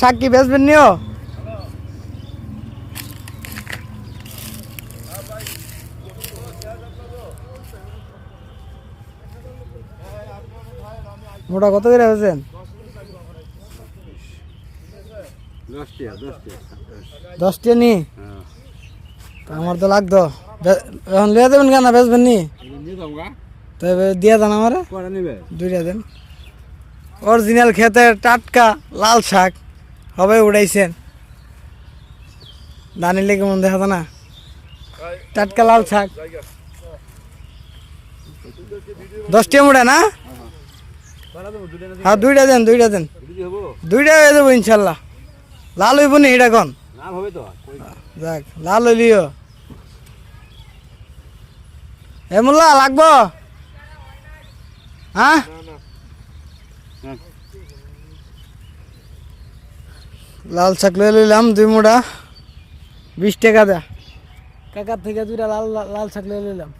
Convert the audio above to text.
শাক কি বেচবেন নিও? মোটা কত করে বেচেন? 10 টাকা নি? আমার তো লাগতো। এখন লিয়ে দেবেন কেন, বেচবেন নি? তবে দিয়ে দেন আমার, 2টা দেন। অরিজিনাল ক্ষেতের টাটকা লাল শাক হবে উড়াইছেন, দানিলে কেমন দেখা না, টাটকা লাল শাক। 10 টাকা মুড়া না? হ্যাঁ 2টা দেন, 2টা দেন, 2টা হয়ে যাবো ইনশাল্লাহ। লাল হইব নি এটা কোন? যাক লাল হইলিও। এ মোল্লা লাগবো? হ্যাঁ লাল শাক লয়ে লইলাম 2 মুড়া, 20 টাকা দে। কাকার থেকে 2টা লাল লাল শাক লয়ে লইলাম।